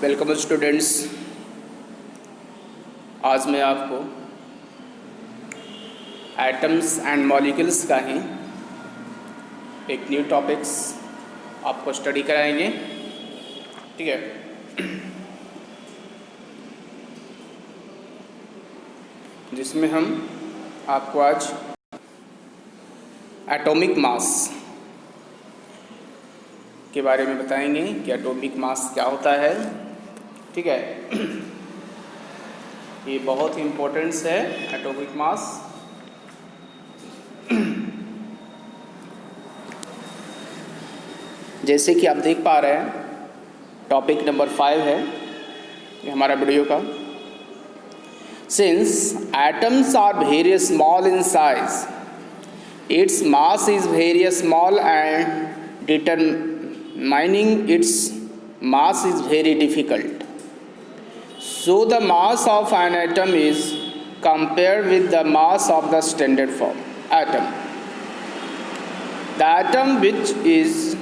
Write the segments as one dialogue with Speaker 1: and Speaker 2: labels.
Speaker 1: Welcome students. आज मैं आपको एटम्स एंड मॉलिक्यूल्स का ही एक न्यू टॉपिक्स आपको स्टडी कराएंगे। ठीक है, जिसमें हम आपको आज एटॉमिक मास के बारे में बताएंगे कि एटॉमिक मास क्या होता है। ठीक है, ये बहुत ही इम्पोर्टेंस है एटॉमिक मास। जैसे कि आप देख पा रहे हैं, टॉपिक नंबर 5 है ये हमारा वीडियो का। Since atoms are very small in size, its mass is very small and determining its mass is very difficult. So the mass of an atom is compared with the mass of the standard form atom. The atom which is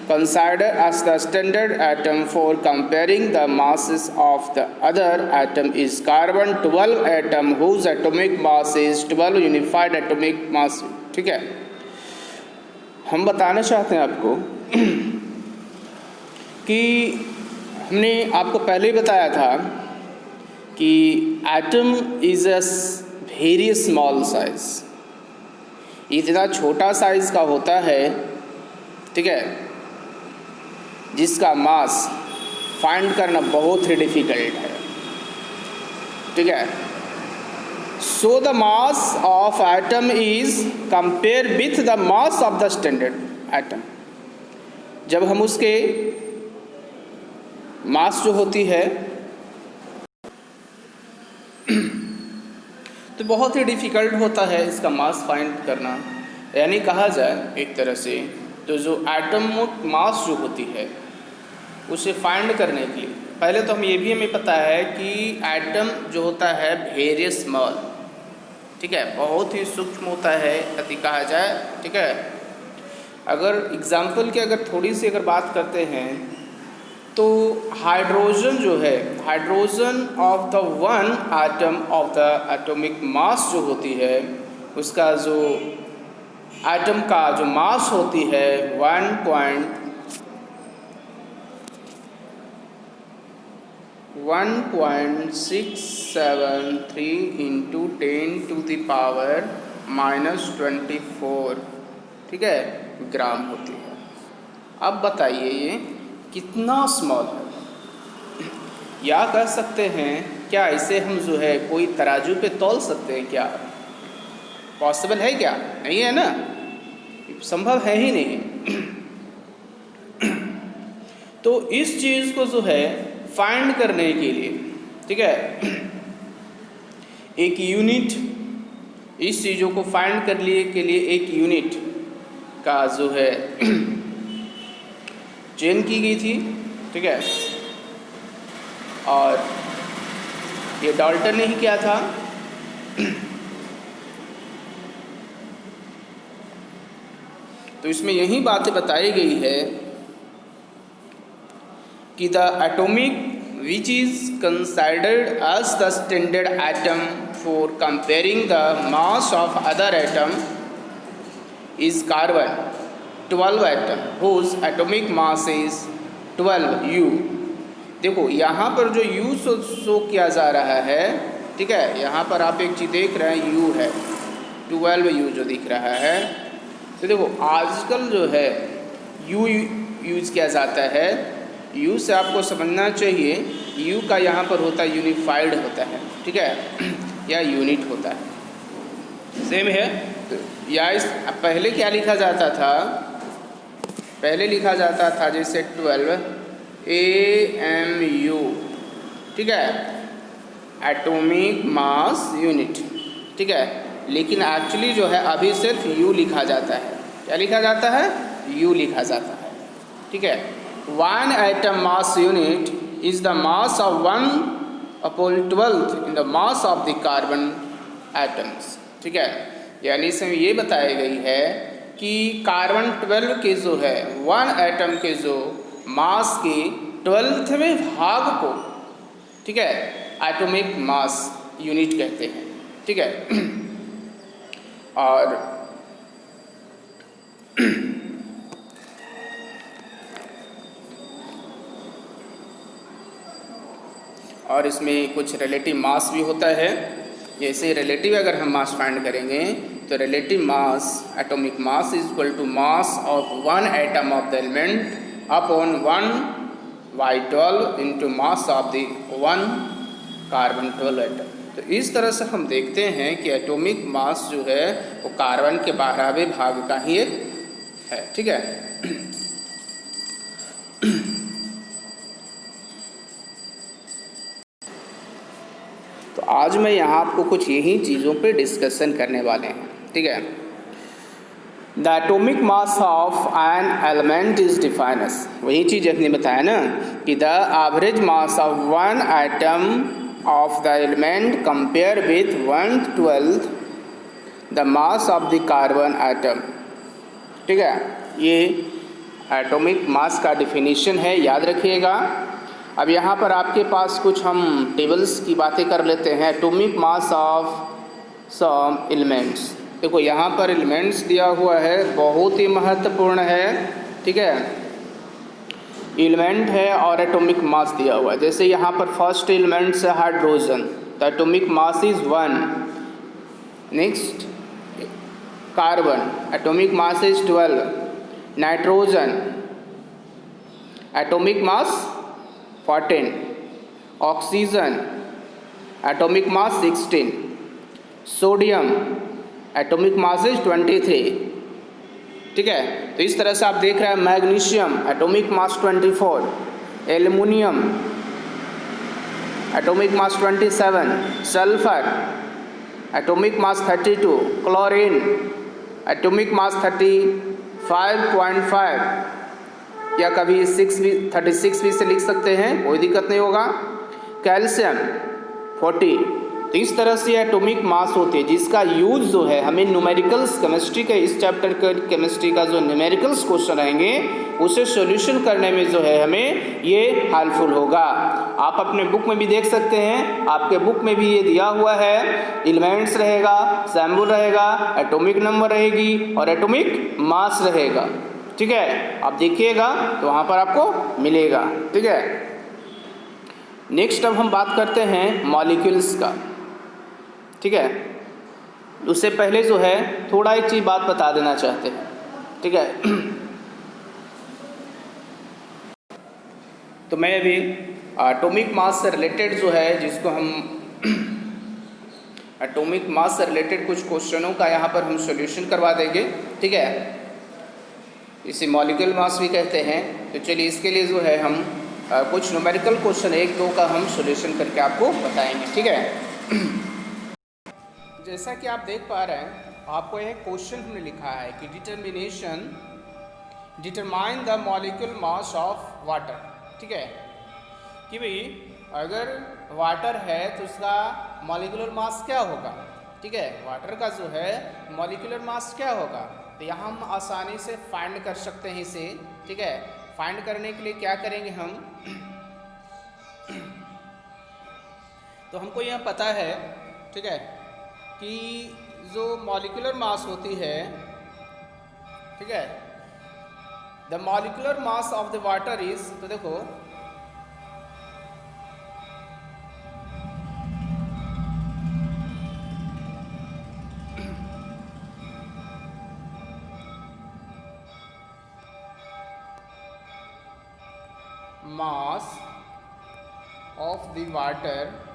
Speaker 1: considered as the standard atom for comparing the masses of the other atom is carbon 12 atom whose atomic mass is 12 unified atomic mass. ठीक है, हम बताना चाहते हैं आपको कि हमने आपको पहले ही बताया था कि atom is a very small size, इतना छोटा साइज का होता है। ठीक है, जिसका मास फाइंड करना बहुत ही डिफ़िकल्ट है। ठीक है, so the mass of atom is compare with the mass of the standard atom. जब हम उसके मास जो होती है तो बहुत ही डिफ़िकल्ट होता है इसका मास फाइंड करना। यानी कहा जाए एक तरह से तो जो एटम मास जो होती है उसे फाइंड करने के लिए पहले तो हमें पता है कि एटम जो होता है वेरी स्मॉल, ठीक है, बहुत ही सूक्ष्म होता है यदि कहा जाए। ठीक है, अगर एग्जाम्पल की अगर थोड़ी सी अगर बात करते हैं तो हाइड्रोजन जो है, hydrogen of the one atom of the atomic मास जो होती है, उसका जो एटम का जो मास होती है 1.673 इंटू 10⁻⁻²4, ठीक है, ग्राम होती है। अब बताइए ये कितना स्मॉल है। या कह सकते हैं क्या इसे हम जो है कोई तराजू पे तौल सकते हैं? क्या पॉसिबल है? क्या नहीं है ना, संभव है ही नहीं। तो इस चीज़ को जो है फाइंड करने के लिए, ठीक है, एक यूनिट, इस चीज़ों को फाइंड करने के लिए एक यूनिट का जो है चयन की गई थी। ठीक है, और ये डाल्टन ने ही किया था। तो इसमें यही बातें बताई गई है कि the atomic which is considered as the standard atom for comparing the mass of other atom is carbon 12 atom whose atomic mass is 12 U। देखो यहाँ पर जो U शो किया जा रहा है, ठीक है, यहाँ पर आप एक चीज़ देख रहे हैं, U है 12 U जो दिख रहा है। तो देखो आजकल जो है U यूज़ किया जाता है। U से आपको समझना चाहिए U का यहाँ पर होता है यूनिफाइड होता है, ठीक है, या यूनिट होता है, सेम है। तो या इस पहले क्या लिखा जाता था? पहले लिखा जाता था जैसे 12 AMU, ठीक है, एटॉमिक मास यूनिट। ठीक है, लेकिन एक्चुअली जो है अभी सिर्फ U लिखा जाता है। क्या लिखा जाता है? U लिखा जाता है। ठीक है, 1 atom mass unit is the mass of 1/12 in the mass of the carbon atoms. ठीक है, यानी इसमें ये बताई गई है कि कार्बन 12 के जो है 1 एटम के जो मास के 12वें भाग को, ठीक है, एटॉमिक मास यूनिट कहते हैं, ठीक है। और इसमें कुछ रिलेटिव मास भी होता है। जैसे रिलेटिव अगर हम मास फाइंड करेंगे तो relative mass, atomic mass is equal to mass of one atom of the element upon 1/12 into mass of the one carbon 12 atom. तो इस तरह से हम देखते हैं कि एटॉमिक मास जो है वो कार्बन के 12वें भाग का ही है, ठीक है। तो आज मैं यहाँ आपको कुछ यही चीज़ों पे डिस्कशन करने वाले हैं, ठीक है। The atomic mass of an element is defined as, वही चीज़ हमने बताया ना कि the average mass of one atom of the element compare with 1/12 the mass of the carbon atom, ठीक है। ये एटॉमिक मास का डिफिनीशन है, याद रखिएगा। अब यहाँ पर आपके पास कुछ हम टेबल्स की बातें कर लेते हैं। Atomic mass of some elements, देखो यहाँ पर एलिमेंट्स दिया हुआ है, बहुत ही महत्वपूर्ण है, ठीक है। एलिमेंट है और एटॉमिक मास दिया हुआ है। जैसे यहाँ पर फर्स्ट एलिमेंट्स है हाइड्रोजन, तो atomic mass is 1। Next carbon, atomic mass is 12। Nitrogen, atomic mass 14। Oxygen, atomic mass 16। Sodium, atomic mass is 23, ठीक है। तो इस तरह से आप देख रहे हैं। Magnesium, atomic mass 24। Aluminium, atomic mass 27। Sulphur, atomic mass 32। Chlorine, atomic mass 35.5 या कभी 36 भी से लिख सकते हैं, कोई दिक्कत नहीं होगा। कैल्शियम 40। तो इस तरह से एटॉमिक मास होती है, जिसका यूज जो है हमें न्यूमेरिकल्स, केमिस्ट्री के इस चैप्टर का केमिस्ट्री का जो न्यूमेरिकल्स क्वेश्चन रहेंगे उसे सॉल्यूशन करने में जो है हमें ये हेल्पफुल होगा। आप अपने बुक में भी देख सकते हैं, आपके बुक में भी ये दिया हुआ है। एलिमेंट्स रहेगा, सैम्बल रहेगा, एटॉमिक नंबर रहेगी और एटॉमिक मास रहेगा, ठीक है। आप देखिएगा तो वहाँ पर आपको मिलेगा, ठीक है। नेक्स्ट अब हम बात करते हैं मॉलिक्यूल्स का, ठीक है। उससे पहले जो है थोड़ा एक चीज़ बात बता देना चाहते हैं, ठीक है। तो मैं अभी एटॉमिक मास से रिलेटेड जो है, जिसको हम एटॉमिक मास से रिलेटेड कुछ क्वेश्चनों का यहाँ पर हम सॉल्यूशन करवा देंगे, ठीक है। इसे मॉलिक्यूल मास भी कहते हैं। तो चलिए इसके लिए जो है हम कुछ न्यूमेरिकल क्वेश्चन 1-2 का हम सॉल्यूशन करके आपको बताएंगे, ठीक है। जैसा कि आप देख पा रहे हैं, आपको यह क्वेश्चन हमने लिखा है कि determine the molecule mass of water, ठीक है। कि भाई अगर वाटर है तो उसका मॉलिक्यूलर मास क्या होगा, ठीक है। वाटर का जो है मॉलिक्यूलर मास क्या होगा, तो यहाँ हम आसानी से फाइंड कर सकते हैं इसे, ठीक है। फाइंड करने के लिए क्या करेंगे हम, तो हमको यह पता है, ठीक है, कि जो मॉलिक्यूलर मास होती है, ठीक है, the molecular mass of the water is, तो देखो मास ऑफ द वाटर,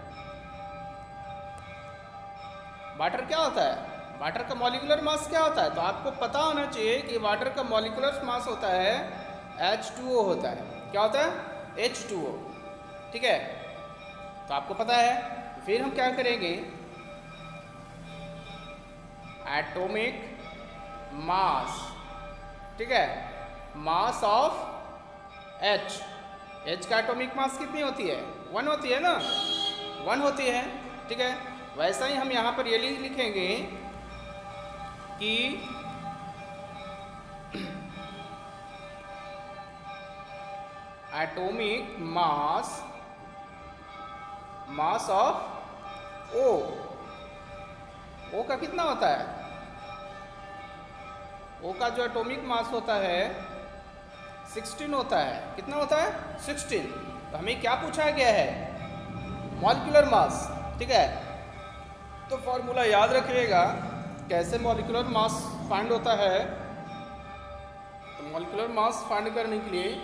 Speaker 1: वाटर क्या होता है, वाटर का मॉलिक्यूलर मास क्या होता है, तो आपको पता होना चाहिए कि वाटर का मॉलिक्यूलर मास होता है H2O होता है। क्या होता है, H2O, ठीक है। तो आपको पता है। फिर हम क्या करेंगे, एटॉमिक मास, ठीक है, मास ऑफ H, H का एटॉमिक मास कितनी होती है, 1 होती है ना, 1 होती है, ठीक है। वैसा ही हम यहाँ पर ये लिखेंगे कि एटॉमिक मास ऑफ ओ। ओ का कितना होता है? ओ का जो एटॉमिक मास होता है 16 होता है। कितना होता है? 16। तो हमें क्या पूछा गया है? Molecular mass. ठीक है, तो फॉर्मूला याद रखिएगा कैसे मॉलिक्यूलर मास फाइंड होता है। तो मॉलिक्यूलर मास फाइंड करने के लिए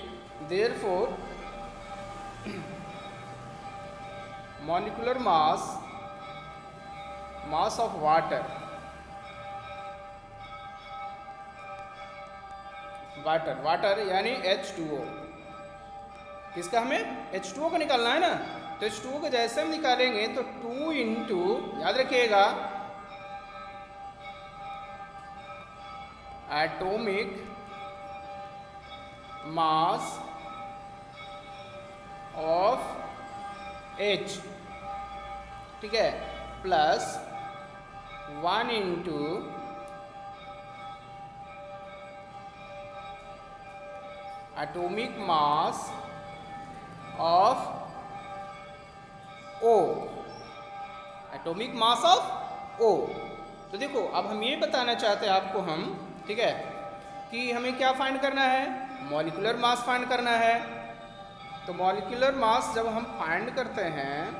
Speaker 1: therefore molecular mass of water यानी H2O। किसका? हमें H2O का निकालना है ना। तो H2O को जैसे हम निकालेंगे तो 2 इंटू, याद रखिएगा, एटॉमिक मास ऑफ H, ठीक है, plus 1 into atomic mass of O, atomic mass of O। तो देखो अब हम ये बताना चाहते हैं आपको हम, ठीक है, कि हमें क्या फाइंड करना है? मॉलिक्यूलर मास फाइंड करना है। तो मॉलिक्यूलर मास जब हम फाइंड करते हैं,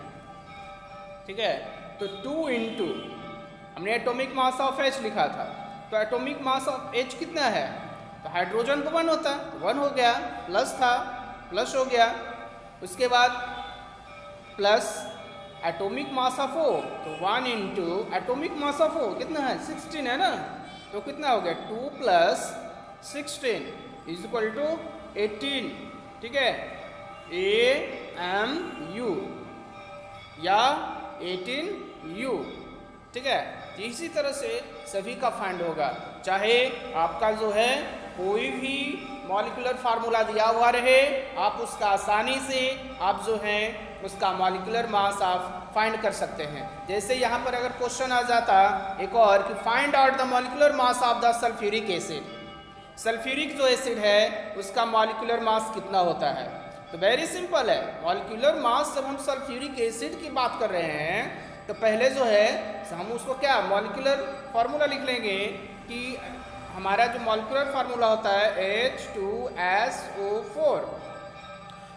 Speaker 1: ठीक है, तो 2 इंटू, हमने एटॉमिक मास ऑफ H लिखा था, तो एटॉमिक मास ऑफ H कितना है? तो हाइड्रोजन को 1 होता है, तो 1 हो गया, प्लस था, प्लस हो गया। उसके बाद plus atomic mass of O, तो 1 into atomic mass of O कितना है? 16 है ना। तो कितना हो गया? 2 प्लस 16 इज इक्वल टू 18। ठीक है, AMU या 18U। ठीक है, तो इसी तरह से सभी का फाइंड होगा, चाहे आपका जो है कोई भी मॉलिक्यूलर फार्मूला दिया हुआ रहे, आप उसका आसानी से आप जो है उसका मॉलिक्यूलर मास आप फाइंड कर सकते हैं। जैसे यहाँ पर अगर क्वेश्चन आ जाता एक और कि find out the molecular mass of the sulphuric acid, sulphuric जो एसिड है उसका मॉलिक्यूलर मास कितना होता है? तो वेरी सिंपल है, मॉलिक्यूलर मास जब हम सल्फ्यूरिक एसिड की बात कर रहे हैं तो पहले जो है हम उसको क्या मॉलिक्यूलर फार्मूला लिख लेंगे कि हमारा जो मॉलिक्यूलर फार्मूला होता है H2SO4।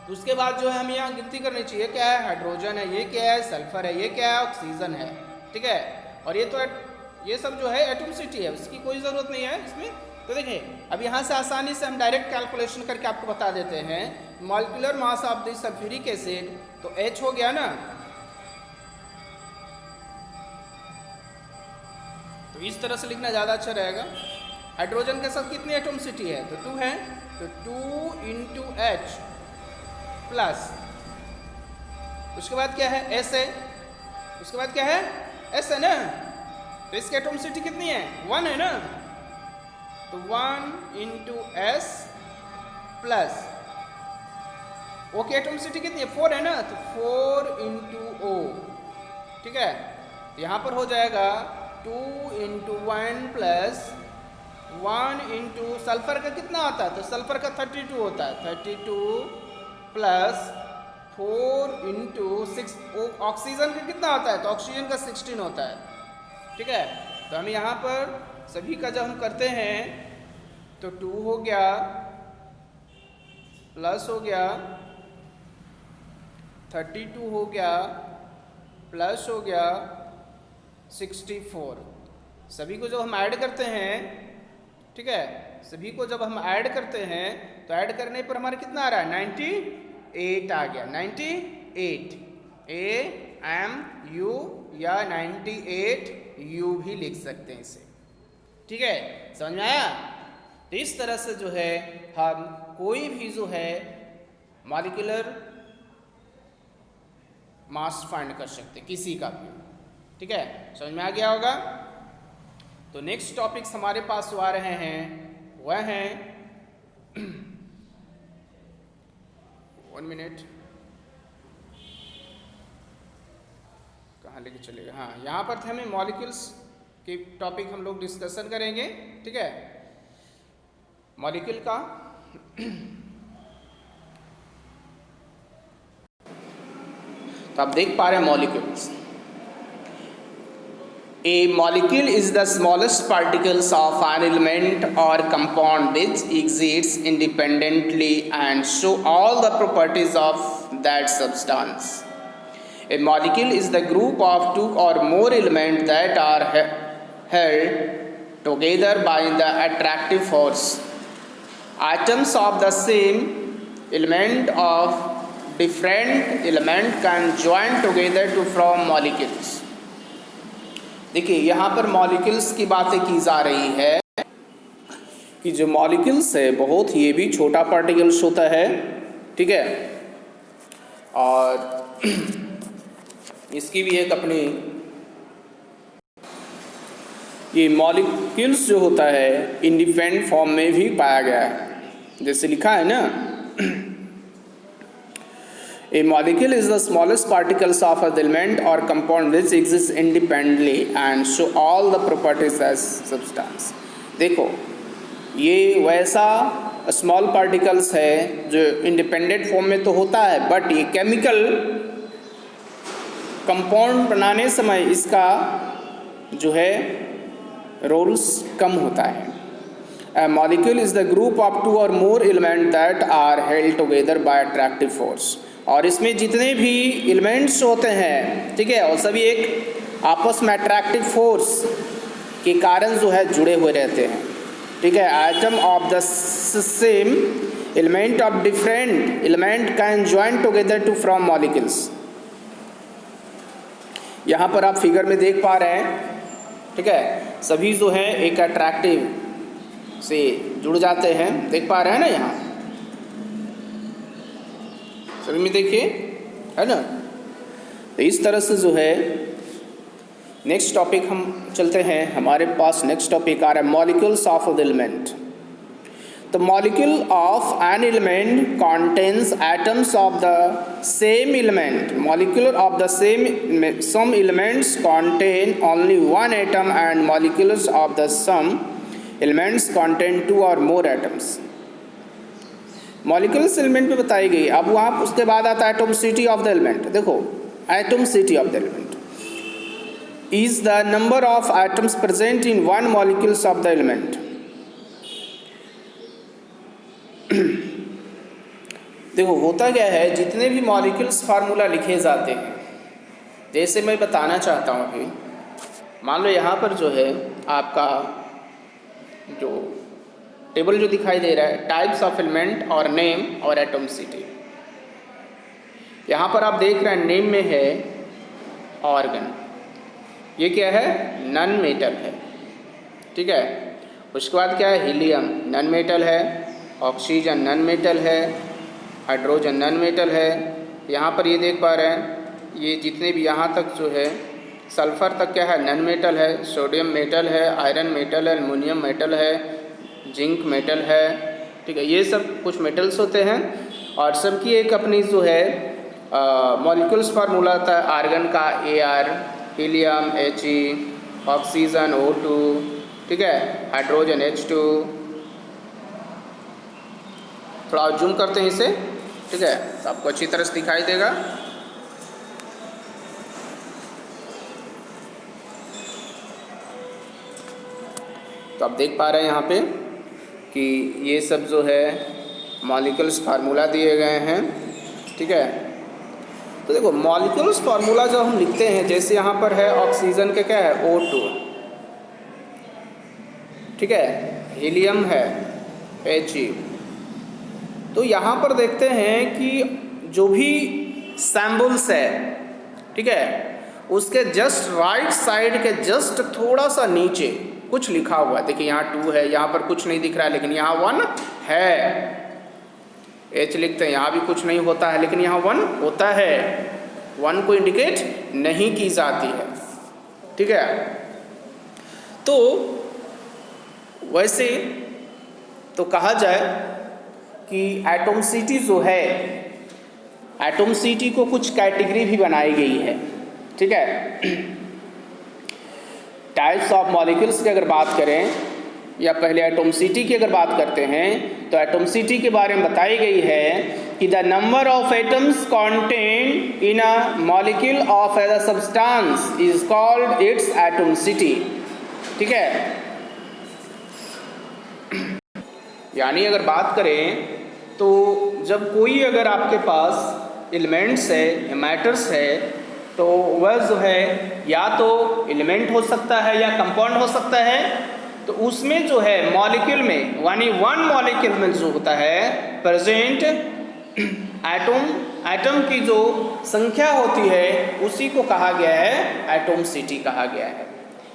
Speaker 1: तो उसके बाद जो है हमें यहाँ गिनती करनी चाहिए, क्या है? हाइड्रोजन है, ये क्या है? सल्फर है, ये क्या है? ऑक्सीजन है। ठीक है, और ये सब जो है एटॉमिसिटी है, उसकी कोई ज़रूरत नहीं है इसमें। तो देखिए अब यहाँ से आसानी से हम डायरेक्ट कैलकुलेशन करके आपको बता देते हैं। Molecular mass of the sulphuric acid, तो H हो गया ना, तो इस तरह से लिखना ज़्यादा अच्छा रहेगा। हाइड्रोजन के साथ कितनी एटॉमिसिटी है? तो 2 है, तो 2 इंटू H प्लस, उसके बाद क्या है? S है, उसके बाद क्या है? S है ना, तो इसकी एटॉमिसिटी कितनी है? 1 है ना, तो 1 इंटू S प्लस O की एटॉमिसिटी कितनी है? 4 है ना, तो 4 इंटू O। ठीक है, तो यहाँ पर हो जाएगा 2 इंटू 1 प्लस 1 इंटू सल्फर का कितना आता है? तो सल्फर का 32 होता है, 32 प्लस 4 इंटू 6। ऑक्सीजन का कितना होता है? तो ऑक्सीजन का 16 होता है। ठीक है, तो हम यहाँ पर सभी का जब हम करते हैं तो 2 हो गया, प्लस हो गया 32 हो गया, प्लस हो गया 64। सभी को जब हम ऐड करते हैं, ठीक है, सभी को जब हम ऐड करते हैं तो ऐड करने पर हमारा कितना आ रहा है? 98 आ गया, 98 AMU या 98U भी लिख सकते हैं इसे। ठीक है, समझ में आया? तो इस तरह से जो है हम कोई भी जो है मॉलिक्यूलर मास फाइंड कर सकते हैं, किसी का भी। ठीक है, समझ में आ गया होगा? तो नेक्स्ट टॉपिक्स हमारे पास जो आ रहे हैं वह हैं 1 मिनट, कहाँ लेके चलेगा? हाँ, यहाँ पर थे हमें मॉलिक्यूल्स के टॉपिक हम लोग डिस्कशन करेंगे। ठीक है, मॉलिक्यूल का तो आप देख पा रहे हैं molecules. A molecule is the smallest particles of an element or compound which exists independently and show all the properties of that substance. A molecule is the group of two or more elements that are held together by the attractive force. Atoms of the same element of different element can join together to form molecules. देखिए यहाँ पर molecules की बातें की जा रही है कि जो मॉलिक्यूल्स है बहुत ये भी छोटा पार्टिकल्स होता है, ठीक है, और इसकी भी एक अपनी ये मॉलिक्यूल्स जो होता है इंडिपेंडेंट फॉर्म में भी पाया गया है, जैसे लिखा है ना, A molecule is the smallest particles of an element or compound which exists independently and show all the properties as substance. देखो ये वैसा स्मॉल पार्टिकल्स है जो इंडिपेंडेंट फॉर्म में तो होता है, बट ये केमिकल कंपाउंड बनाने समय इसका जो है रोल्स कम होता है. A molecule is the group of two or more elements that are held together by attractive force. और इसमें जितने भी एलिमेंट्स होते हैं, ठीक है, और सभी एक आपस में अट्रैक्टिव फोर्स के कारण जो है जुड़े हुए रहते हैं, ठीक है. Item of the same element of different element can join together to form molecules. यहाँ पर आप फिगर में देख पा रहे हैं, ठीक है, सभी जो है एक अट्रैक्टिव से जुड़ जाते हैं, देख पा रहे हैं ना, यहाँ सभी में देखिए, है ना. तो इस तरह से जो है नेक्स्ट टॉपिक हम चलते हैं. हमारे पास नेक्स्ट टॉपिक आ रहा है molecules of the element. The molecule of an element contains atoms of the same element. Molecule of the same some elements contain only one atom and molecules of the some elements contain two or more atoms. Molecules element में बताई गई. अब वहाँ उसके बाद आता है atomicity of the element. देखो atomicity of the element is the number of atoms present in one molecules of the element. देखो होता क्या है, जितने भी मॉलिक्यूल्स फार्मूला लिखे जाते हैं, जैसे मैं बताना चाहता हूँ अभी, मान लो यहाँ पर जो है आपका जो टेबल जो दिखाई दे रहा है, टाइप्स ऑफ एलिमेंट और नेम और एटोमिसिटी. यहाँ पर आप देख रहे हैं नेम में है ऑर्गन, ये क्या है, नॉन मेटल है, ठीक है. उसके बाद क्या है, हीलियम नॉन मेटल है, ऑक्सीजन नॉन मेटल है, हाइड्रोजन नॉन मेटल है. यहाँ पर ये देख पा रहे हैं, ये जितने भी यहाँ तक जो है सल्फर तक क्या है, नॉन मेटल है. सोडियम मेटल है, आयरन मेटल है, एल्युमिनियम मेटल है, जिंक मेटल है, ठीक है. ये सब कुछ मेटल्स होते हैं और सबकी एक अपनी जो है मॉलिक्यूल्स फार्मूला होता है. आर्गन का Ar, helium He, oxygen O2, ठीक है, हाइड्रोजन H2. थोड़ा जूम करते हैं इसे, ठीक है, तो आपको अच्छी तरह से दिखाई देगा. तो आप देख पा रहे हैं यहाँ पे कि ये सब जो है मॉलिक्यूल्स फार्मूला दिए गए हैं, ठीक है. तो देखो मॉलिक्यूल्स फार्मूला जो हम लिखते हैं, जैसे यहाँ पर है ऑक्सीजन के क्या है, O2, ठीक है, हीलियम है He. तो यहाँ पर देखते हैं कि जो भी सैम्बल्स है, ठीक है, उसके जस्ट राइट साइड के जस्ट थोड़ा सा नीचे कुछ लिखा हुआ है. देखिए यहाँ 2 है, यहाँ पर कुछ नहीं दिख रहा है, लेकिन यहाँ 1 है. H लिखते हैं, यहाँ भी कुछ नहीं होता है, लेकिन यहाँ 1 होता है. 1 को इंडिकेट नहीं की जाती है, ठीक है. तो वैसे तो कहा जाए कि एटोमिसिटी जो है, एटोमिसिटी को कुछ कैटेगरी भी बनाई गई है, ठीक है. टाइप्स ऑफ मॉलिक्यूल्स की अगर बात करें या पहले एटोमिसिटी की अगर बात करते हैं, तो एटोमिसिटी के बारे में बताई गई है कि the number of atoms contained in a molecule of a substance is called its atomicity. ठीक है, यानी अगर बात करें तो जब कोई अगर आपके पास एलिमेंट्स है या मैटर्स है तो वह जो है या तो एलिमेंट हो सकता है या कंपाउंड हो सकता है, तो उसमें जो है मॉलिक्यूल में यानी वन मॉलिक्यूल में जो होता है प्रेजेंट एटम की जो संख्या होती है उसी को कहा गया है एटॉमिसिटी कहा गया है।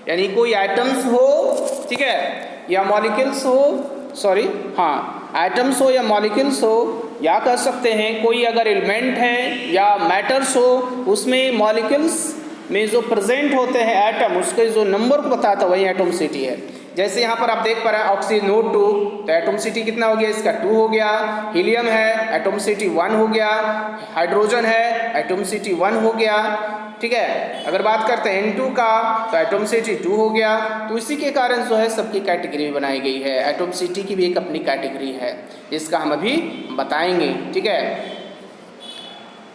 Speaker 1: यानी कोई एटम्स हो, ठीक है, या मॉलिक्यूल्स हो, सॉरी हाँ एटम्स हो या मॉलिक्यूल्स हो, या कह सकते हैं कोई अगर एलिमेंट है या मैटर्स हो, उसमें मॉलिक्यूल्स में जो प्रेजेंट होते हैं एटम, उसके जो नंबर को बताता है वही एटॉमिसिटी है। जैसे यहाँ पर आप देख पा रहे हैं ऑक्सीजन नोट 2, तो एटॉमिसिटी कितना हो गया इसका 2 हो गया। हीलियम है एटॉमिसिटी 1 हो गया। हाइड्रोजन है एटॉमिसिटी 1 हो गया। ठीक है, अगर बात करते हैं N2 का तो एटॉमिसिटी 2 हो गया। तो इसी के कारण जो है सबकी कैटेगरी बनाई गई है। एटॉमिसिटी की भी एक अपनी कैटेगरी है, इसका हम अभी बताएंगे। ठीक है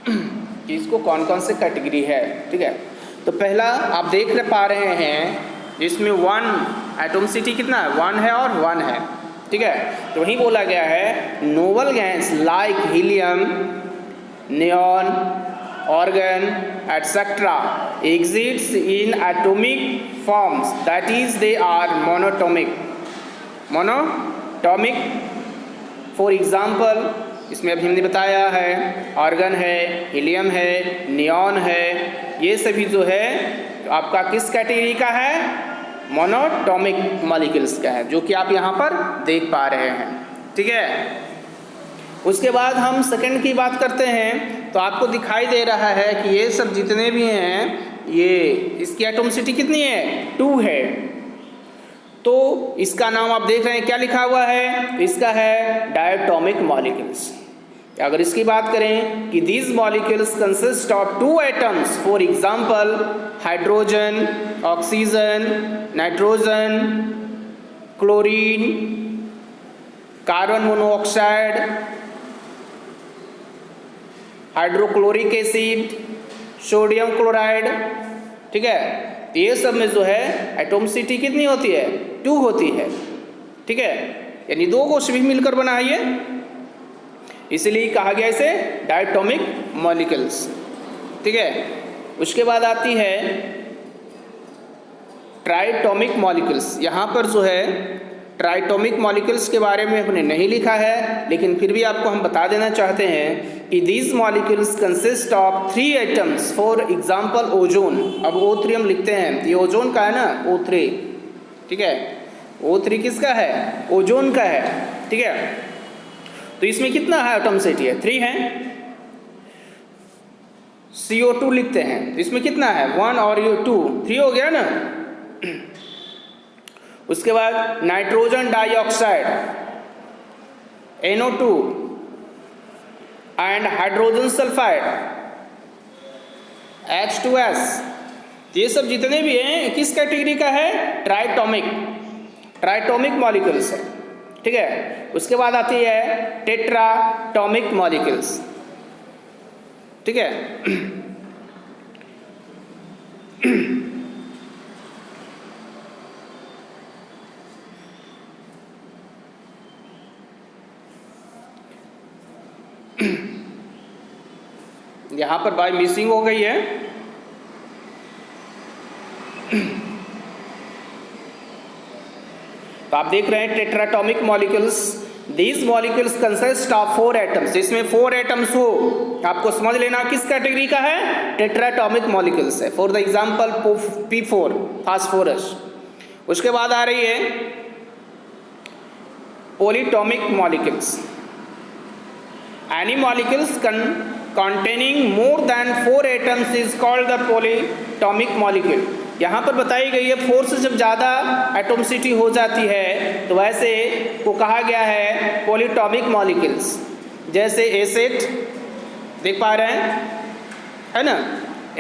Speaker 1: कि इसको कौन कौन से कैटेगरी है। ठीक है, तो पहला आप देख पा रहे हैं इसमें 1 एटॉमिसिटी कितना है 1 है और 1 है। ठीक है, तो वही बोला गया है noble gas like helium, neon, argon etcetera exists in atomic forms, that is they are monatomic. For example इसमें अभी हमने बताया है ऑर्गन है, हीलियम है, नियॉन है, ये सभी जो है आपका किस कैटेगरी का है मोनोटॉमिक मॉलिक्यूल्स का है, जो कि आप यहाँ पर देख पा रहे हैं। ठीक है, उसके बाद हम सेकंड की बात करते हैं तो आपको दिखाई दे रहा है कि ये सब जितने भी हैं ये इसकी एटॉमिसिटी कितनी है 2 है। तो इसका नाम आप देख रहे हैं क्या लिखा हुआ है, इसका है डायटोमिक मॉलिक्यूल्स। अगर इसकी बात करें कि these molecules consist of 2 atoms, for example hydrogen, oxygen, nitrogen, chlorine, carbon monoxide, hydrochloric acid, sodium chloride. ठीक है, ये सब में जो है एटॉमिसिटी कितनी होती है 2 होती है। ठीक है, यानी 2 को भी मिलकर बना है ये, इसलिए कहा गया इसे डायटोमिक मॉलिक्यूल्स। ठीक है, उसके बाद आती है ट्राइटोमिक मॉलिक्यूल्स। यहाँ पर जो है ट्राइटोमिक मॉलिक्यूल्स के बारे में हमने नहीं लिखा है, लेकिन फिर भी आपको हम बता देना चाहते हैं कि these molecules consist of 3 atoms, for example ozone. अब O3 हम लिखते हैं, ये ओजोन का है ना O3। ठीक है, O3 किसका है ओजोन का है। ठीक है, तो इसमें कितना है एटॉमिसिटी है 3 है। CO2 लिखते हैं, इसमें कितना है 1 और ये 2, 3 हो गया ना। उसके बाद nitrogen dioxide NO2 and hydrogen sulphide H2S, ये सब जितने भी हैं किस कैटेगरी का है ट्राइटोमिक मॉलिक्यूल्स है। ठीक है, उसके बाद आती है टेट्राटोमिक मॉलिक्यूल्स। ठीक है, यहाँ पर बाय मिसिंग हो गई है। तो आप देख रहे हैं tetratomic molecules, these molecules consist of 4 atoms. इसमें 4 एटम्स हो, आपको समझ लेना किस कैटेगरी का है टेट्राटोमिक मॉलिक्यूल्स है। For the example P4 phosphorus. उसके बाद आ रही है polyatomic molecules. Any molecules containing more than 4 atoms is called the polyatomic molecule। यहाँ पर बताई गई है 4 से जब ज़्यादा एटॉमिसिटी हो जाती है तो वैसे को कहा गया है पॉलीटॉमिक मॉलिक्यूल्स। जैसे S8 देख पा रहे हैं है ना,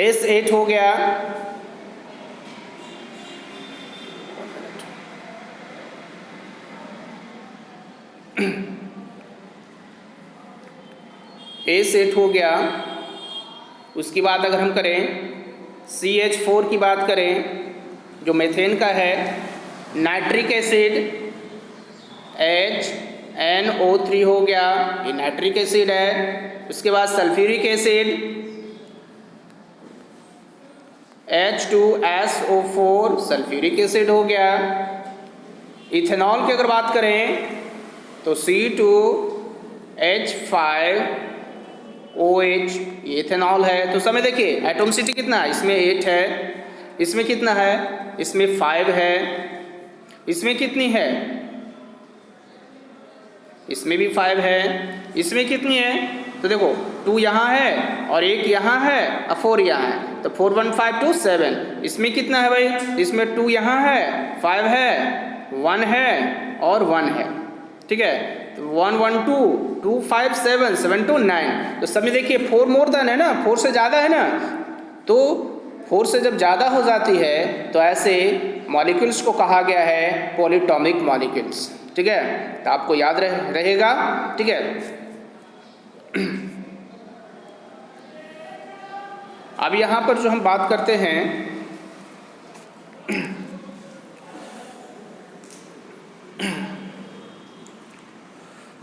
Speaker 1: S8 हो गया, A सेट हो गया। उसकी बात अगर हम करें CH4 की बात करें जो मेथेन का है, नाइट्रिक एसिड HNO3 हो गया, ये नाइट्रिक एसिड है। उसके बाद sulphuric acid H2SO4 sulphuric acid हो गया। इथेनॉल की अगर बात करें तो C2H5OH ये इथेनॉल है। तो समय देखिए एटॉमिसिटी कितना है, इसमें 8 है, इसमें कितना है, इसमें 5 है, इसमें कितनी है, इसमें भी 5 है, इसमें कितनी है, तो देखो 2 यहाँ है और 1 यहाँ है और 4 यहाँ है, तो 4 1 5 2 7। इसमें कितना है भाई, इसमें 2 यहाँ है, 5 है, 1 है और 1 है, ठीक है। तो 1 1 2 2 5 7 7 2 9। तो सब में देखिए 4 मोर देन है ना, 4 से ज़्यादा है ना, तो 4 से जब ज़्यादा हो जाती है तो ऐसे मॉलिक्यूल्स को कहा गया है पॉलीटॉमिक मॉलिक्यूल्स, ठीक है। तो आपको याद रहेगा, ठीक है। अब यहाँ पर जो हम बात करते हैं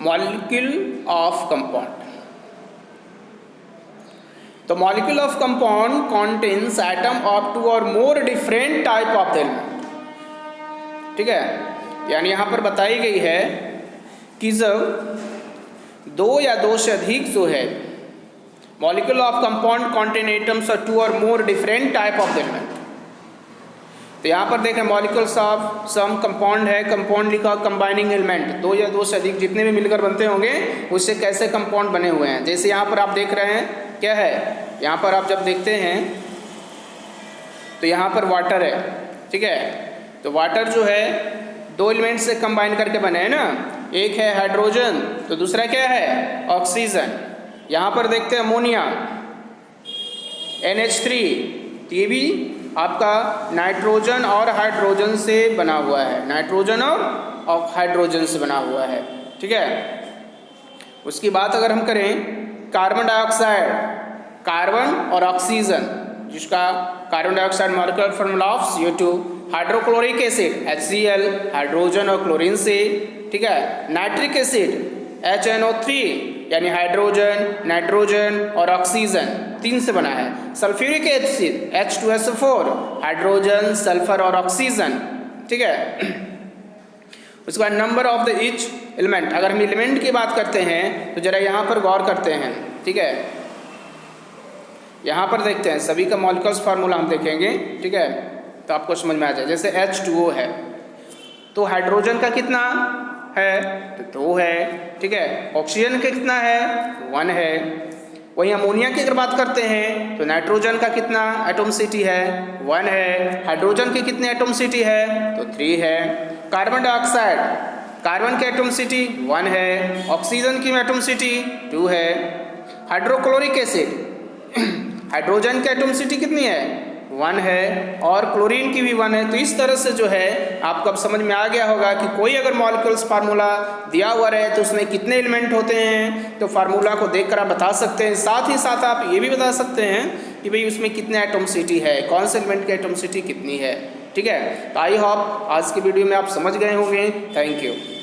Speaker 1: मॉलिक्यूल ऑफ कंपाउंड। तो molecule of compound contains atom of 2 और more different type of the element, ठीक है। यानी यहाँ पर बताई गई है कि जब 2 या 2 से अधिक जो है molecule of compound contain atoms और 2 और more different type of the element. तो यहाँ पर देखें मॉलिक्यूल्स ऑफ सम कंपाउंड है, कंपाउंड लिखा कंबाइनिंग एलिमेंट, 2 या 2 से अधिक जितने भी मिलकर बनते होंगे उससे कैसे कंपाउंड बने हुए हैं। जैसे यहाँ पर आप देख रहे हैं क्या है, यहाँ पर आप जब देखते हैं तो यहाँ पर वाटर है, ठीक है। तो वाटर जो है 2 एलिमेंट से कंबाइन करके बने हैं ना, एक है हाइड्रोजन तो दूसरा क्या है ऑक्सीजन। यहाँ पर देखते हैं अमोनिया NH3, तो ये भी आपका नाइट्रोजन और हाइड्रोजन से बना हुआ है, नाइट्रोजन और हाइड्रोजन से बना हुआ है, ठीक है। उसकी बात अगर हम करें कार्बन डाइऑक्साइड, कार्बन और ऑक्सीजन, जिसका carbon dioxide molecular formula of CO2, hydrochloric acid HCl hydrogen और क्लोरीन से, ठीक है। नाइट्रिक एसिड HNO3 यानी हाइड्रोजन, नाइट्रोजन और ऑक्सीजन 3 से बना है। Sulphuric acid H2SO4 hydrogen, sulphur और ऑक्सीजन, ठीक है। उसके बाद number of the each element, अगर हम एलिमेंट की बात करते हैं तो जरा यहाँ पर गौर करते हैं, ठीक है। यहाँ पर देखते हैं सभी का मॉलिक्यूल्स फार्मूला हम देखेंगे, ठीक है, तो आपको समझ में आ जाए। जैसे H2O है तो हाइड्रोजन का कितना है, तो 2 है, ठीक है। ऑक्सीजन का कितना है, 1 है। वहीं अमोनिया की अगर बात करते हैं तो नाइट्रोजन का कितना एटॉमिसिटी है, 1 है। हाइड्रोजन की कितनी एटॉमिसिटी है, तो 3 है। कार्बन डाइऑक्साइड, कार्बन की एटॉमिसिटी 1 है, ऑक्सीजन की एटॉमिसिटी 2 है। हाइड्रोक्लोरिक एसिड हाइड्रोजन की एटॉमिसिटी कितनी है, 1 है और क्लोरीन की भी 1 है। तो इस तरह से जो है आपको अब समझ में आ गया होगा कि कोई अगर मॉलिक्यूल्स फार्मूला दिया हुआ रहे तो उसमें कितने एलिमेंट होते हैं, तो फार्मूला को देखकर आप बता सकते हैं। साथ ही साथ आप ये भी बता सकते हैं कि भाई उसमें कितने एटॉमिसिटी है, कौन से एलिमेंट की एटॉमिसिटी कितनी है, ठीक है। तो आई होप आज की वीडियो में आप समझ गए होंगे। Thank you.